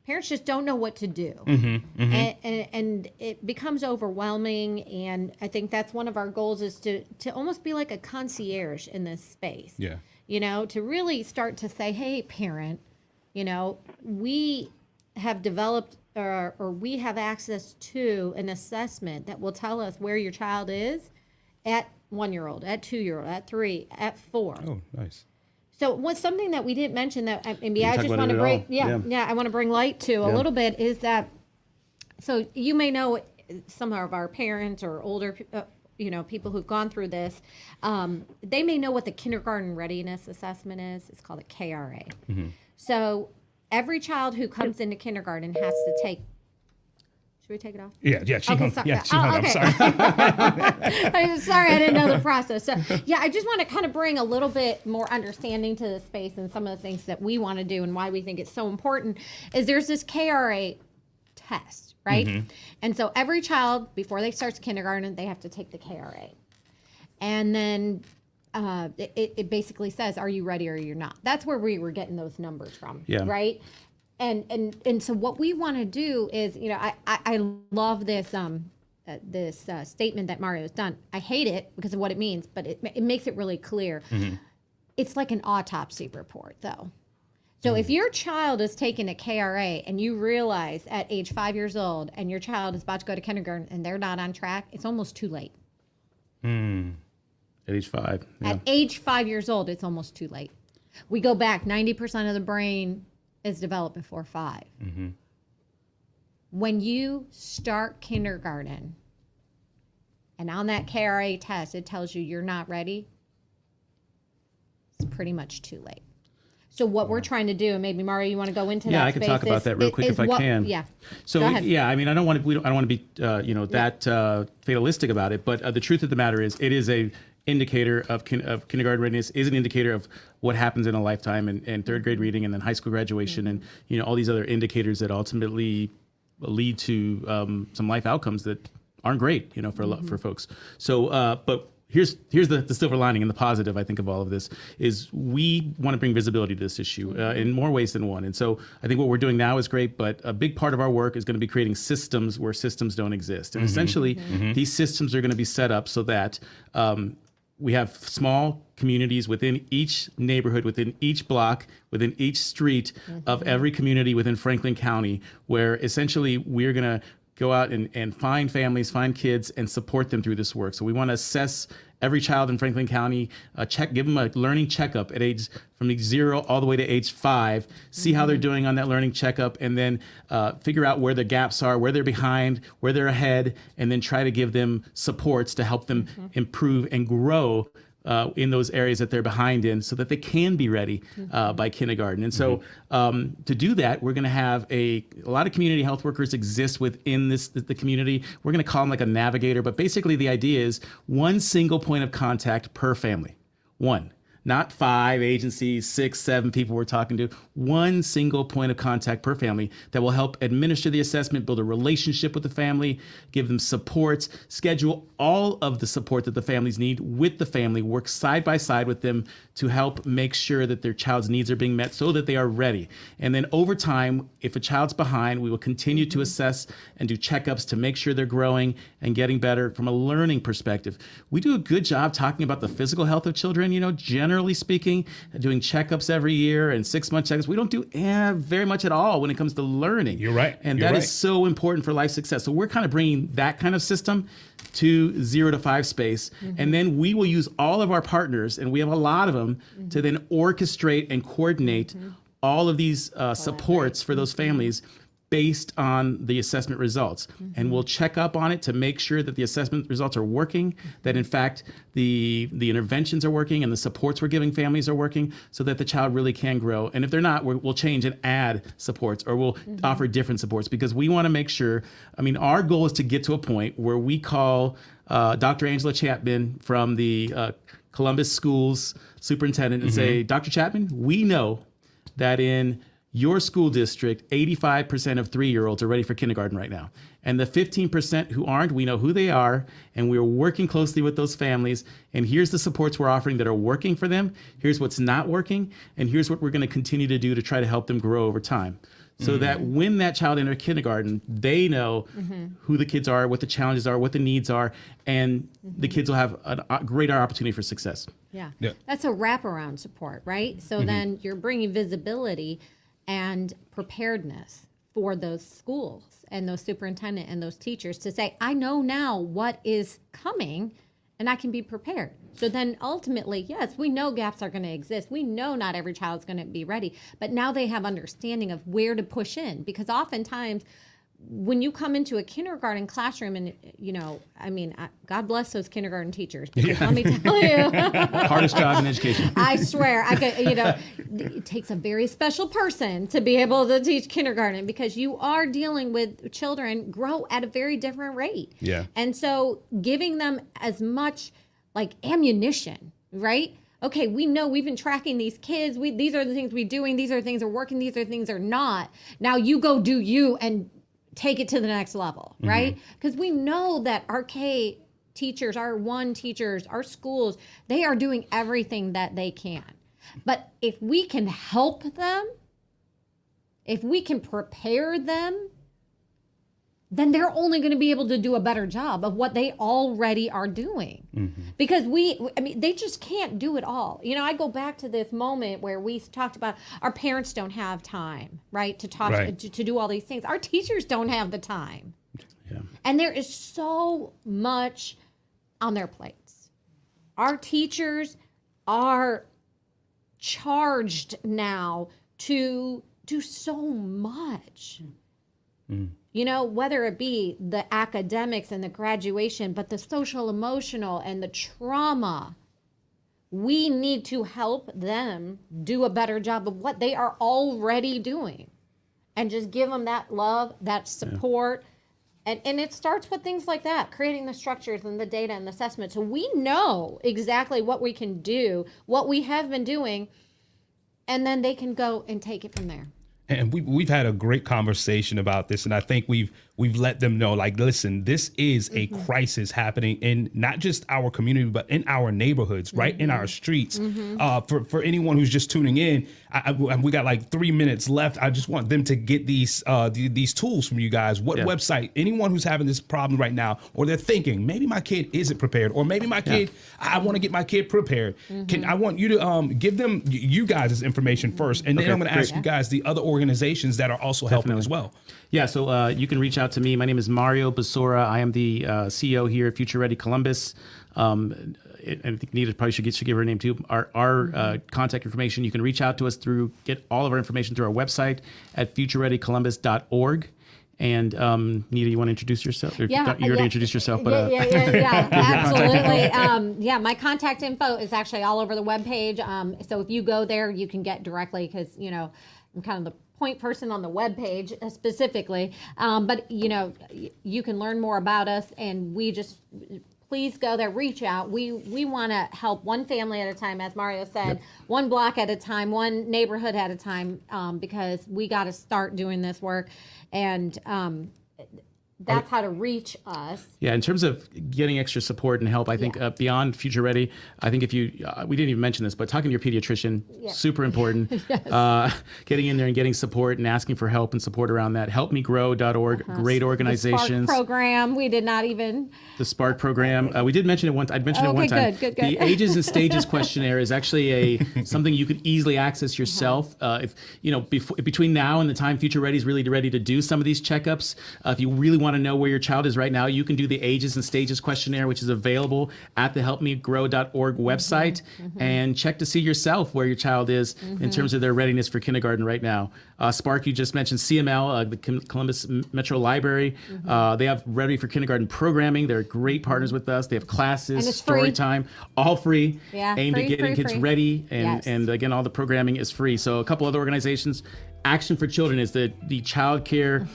parents just don't know what to do. And it becomes overwhelming. And I think that's one of our goals is to almost be like a concierge in this space. Yeah. You know, to really start to say, hey, parent, you know, we have developed or we have access to an assessment that will tell us where your child is at 1-year-old, at 2-year-old, at 3, at 4. Oh, nice. So what's something that we didn't mention that maybe I talk just about want it to at bring, all. I want to bring light to a little bit is that, so you may know some of our parents or older, you know, people who've gone through this, they may know what the kindergarten readiness assessment is. It's called a KRA. So every child who comes into kindergarten has to take. Should we take it off? Yeah, she hung. sorry. Yeah, she hung. Okay. I'm sorry. I'm sorry, I didn't know the process. So, yeah, I just want to kind of bring a little bit more understanding to the space and some of the things that we want to do and why we think it's so important. Is there's this KRA test, right? And so every child before they start kindergarten, they have to take the KRA, and then it basically says, "Are you ready or you're not?" That's where we were getting those numbers from, right? And so what we want to do is, you know, I love this this statement that Mario's done. I hate it because of what it means, but it makes it really clear. It's like an autopsy report, though. So if your child is taking a KRA and you realize at age 5 years old and your child is about to go to kindergarten and they're not on track, it's almost too late. At age 5. Yeah. At age 5 years old, it's almost too late. We go back, 90% of the brain is developed before 5. When you start kindergarten and on that KRA test, it tells you you're not ready, it's pretty much too late. So what we're trying to do, and maybe Mario, you want to go into that? Yeah, I can talk about that real quick if I can. Yeah. So Go ahead. yeah, I mean, I don't want to be that fatalistic about it, but the truth of the matter is, it is a indicator of kindergarten readiness, is an indicator of what happens in a lifetime, and third grade reading, and then high school graduation, and all these other indicators that ultimately lead to some life outcomes that aren't great, for folks. So, but here's the silver lining and the positive, I think, of all of this is we want to bring visibility to this issue in more ways than one. And so I think what we're doing now is great, but a big part of our work is going to be creating systems where systems don't exist. And essentially, these systems are going to be set up so that we have small communities within each neighborhood, within each block, within each street of every community within Franklin County, where essentially we're going to go out and find families, find kids, and support them through this work. So we want to assess every child in Franklin County, give them a learning checkup at age from age 0 all the way to age 5, see how they're doing on that learning checkup, and then figure out where the gaps are, where they're behind, where they're ahead, and then try to give them supports to help them improve and grow in those areas that they're behind in, so that they can be ready by kindergarten. And so to do that, we're going to have a lot of community health workers exist within the community. We're going to call them like a navigator, but basically the idea is one single point of contact per family. One. Not 5 agencies, 6, 7 people we're talking to. One single point of contact per family that will help administer the assessment, build a relationship with the family, give them supports, schedule all of the support that the families need with the family, work side by side with them to help make sure that their child's needs are being met so that they are ready. And then over time, if a child's behind, we will continue to assess and do checkups to make sure they're growing and getting better from a learning perspective. We do a good job talking about the physical health of children, generally speaking, doing checkups every year and 6-month checkups. We don't do very much at all when it comes to learning. You're right. And You're that right. is so important for life success. So we're kind of bringing that kind of system to 0 to 5 space. And then we will use all of our partners, and we have a lot of them, to then orchestrate and coordinate all of these supports for those families based on the assessment results. And we'll check up on it to make sure that the assessment results are working, that in fact the interventions are working and the supports we're giving families are working, so that the child really can grow. And if they're not, we'll change and add supports, or we'll offer different supports, because we want to make sure, our goal is to get to a point where we call Dr. Angela Chapman from the Columbus Schools superintendent and say, Dr. Chapman, we know that in your school district, 85% of 3-year-olds are ready for kindergarten right now. And the 15% who aren't, we know who they are, and we're working closely with those families. And here's the supports we're offering that are working for them. Here's what's not working. And here's what we're going to continue to do to try to help them grow over time. So that when that child enters kindergarten, they know who the kids are, what the challenges are, what the needs are, and the kids will have a greater opportunity for success. Yeah. That's a wraparound support, right? So then you're bringing visibility and preparedness for those schools and those superintendent and those teachers to say, I know now what is coming and I can be prepared. So then ultimately, yes, we know gaps are going to exist. We know not every child is going to be ready, but now they have understanding of where to push in, because oftentimes when you come into a kindergarten classroom and, God bless those kindergarten teachers. Because let me tell you. Hardest job in education. I swear, it takes a very special person to be able to teach kindergarten, because you are dealing with children grow at a very different rate. Yeah. And so giving them as much like ammunition, right? Okay, we know we've been tracking these kids. These are the things we're doing. These are things that are working. These are things that are not. Now you go do you and take it to the next level, right? Because we know that our K teachers, our 1 teachers, our schools, they are doing everything that they can. But if we can help them, if we can prepare them, then they're only going to be able to do a better job of what they already are doing. Because they just can't do it all. I go back to this moment where we talked about our parents don't have time, right? To talk, to do all these things. Our teachers don't have the time. Yeah. And there is so much on their plates. Our teachers are charged now to do so much. Whether it be the academics and the graduation, but the social, emotional, and the trauma, we need to help them do a better job of what they are already doing, and just give them that love, that support. And it starts with things like that, creating the structures and the data and the assessment. So we know exactly what we can do, what we have been doing, and then they can go and take it from there. And we've had a great conversation about this, and I think we've let them know, like, listen, this is a crisis happening in not just our community, but in our neighborhoods, right, in our streets. For anyone who's just tuning in, we got like 3 minutes left. I just want them to get these tools from you guys. What website? Anyone who's having this problem right now, or they're thinking maybe my kid isn't prepared, or maybe my kid, I want to get my kid prepared. I want you to give them you guys' information first, and then I'm going to ask you guys the other organizations that are also helping as well. Yeah, so you can reach out to me. My name is Mario Basora. I am the CEO here at Future Ready Columbus. And I think Neeta probably should give her name too. Our contact information, you can reach out to us get all of our information through our website at futurereadycolumbus.org. And Neeta, you want to introduce yourself? You already introduced yourself, but yeah, absolutely. My contact info is actually all over the webpage. So if you go there, you can get directly, because I'm kind of the point person on the webpage specifically. But you can learn more about us, and please go there, reach out. We want to help one family at a time, as Mario said, one block at a time, one neighborhood at a time, because we got to start doing this work. And that's how to reach us. Yeah, in terms of getting extra support and help, I think beyond Future Ready, I think if you, we didn't even mention this, but talking to your pediatrician, super important. Getting in there and getting support and asking for help and support around that. HelpMeGrow.org, great organizations. The Spark program, we did not even. The Spark program, we did mention it once. I'd mentioned it one time. Good. The Ages and Stages questionnaire is actually something you could easily access yourself. If between now and the time Future Ready is really ready to do some of these checkups, if you really want to know where your child is right now, you can do the Ages and Stages questionnaire, which is available at the HelpMeGrow.org website, and check to see yourself where your child is in terms of their readiness for kindergarten right now. Spark, you just mentioned CML, the Columbus Metro Library. They have Ready for Kindergarten programming. They're great partners with us. They have classes, story time, all free, aimed at getting kids ready. And again, all the programming is free. So a couple other organizations. Action for Children is the child care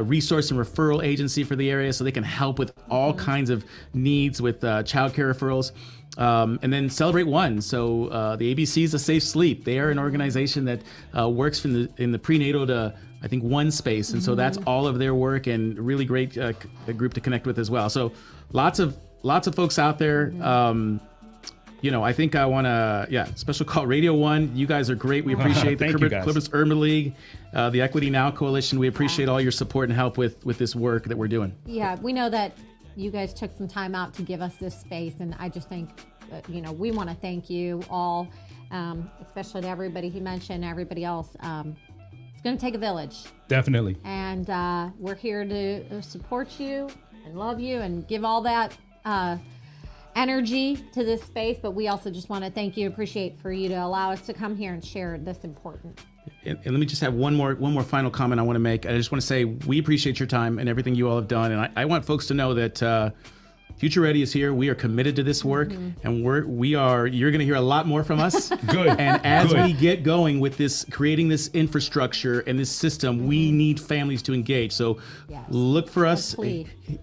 resource and referral agency for the area, so they can help with all kinds of needs with child care referrals. And then Celebrate One. So the ABC's A Safe Sleep. They are an organization that works in the prenatal to, I think, 1 space. And so that's all of their work, and really great a group to connect with as well. So lots of folks out there. I think I want to, special call Radio 1. You guys are great. We appreciate the Columbus Urban League, the Equity Now Coalition. We appreciate all your support and help with this work that we're doing. Yeah, we know that you guys took some time out to give us this space, and I just think, we want to thank you all, especially to everybody he mentioned, everybody else. It's going to take a village. Definitely. And we're here to support you and love you and give all that energy to this space, but we also just want to thank you, appreciate for you to allow us to come here and share this important. And let me just have one more final comment I want to make. I just want to say we appreciate your time and everything you all have done, and I want folks to know that Future Ready is here. We are committed to this work, and you're going to hear a lot more from us. Good. And as we get going with this, creating this infrastructure and this system, we need families to engage. So look for us,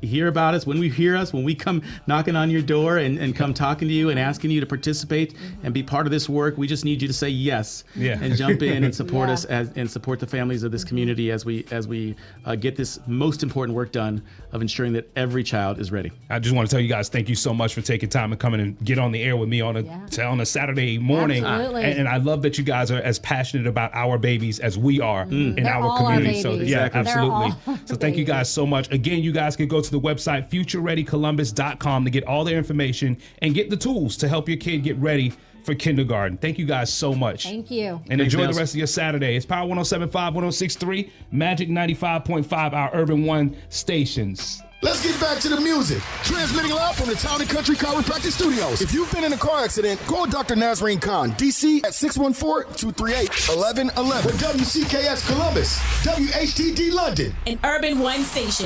hear about us. When we come knocking on your door and come talking to you and asking you to participate and be part of this work, we just need you to say yes and jump in and support us and support the families of this community as we get this most important work done of ensuring that every child is ready. I just want to tell you guys, thank you so much for taking time and coming and get on the air with me on a Saturday morning. Absolutely. And I love that you guys are as passionate about our babies as we are in our community. So absolutely. So thank you guys so much. Again, you guys can go to the website futurereadycolumbus.com to get all their information and get the tools to help your kid get ready for kindergarten. Thank you guys so much. Thank you. And enjoy the rest of your Saturday. It's Power 107.5, 106.3, Magic 95.5, our Urban One stations. Let's get back to the music. Transmitting live from the Town and Country Chiropractic Studios. If you've been in a car accident, call Dr. Nazreen Khan, DC at 614-238-1111. Or WCKS Columbus, WHTD London. An Urban One station.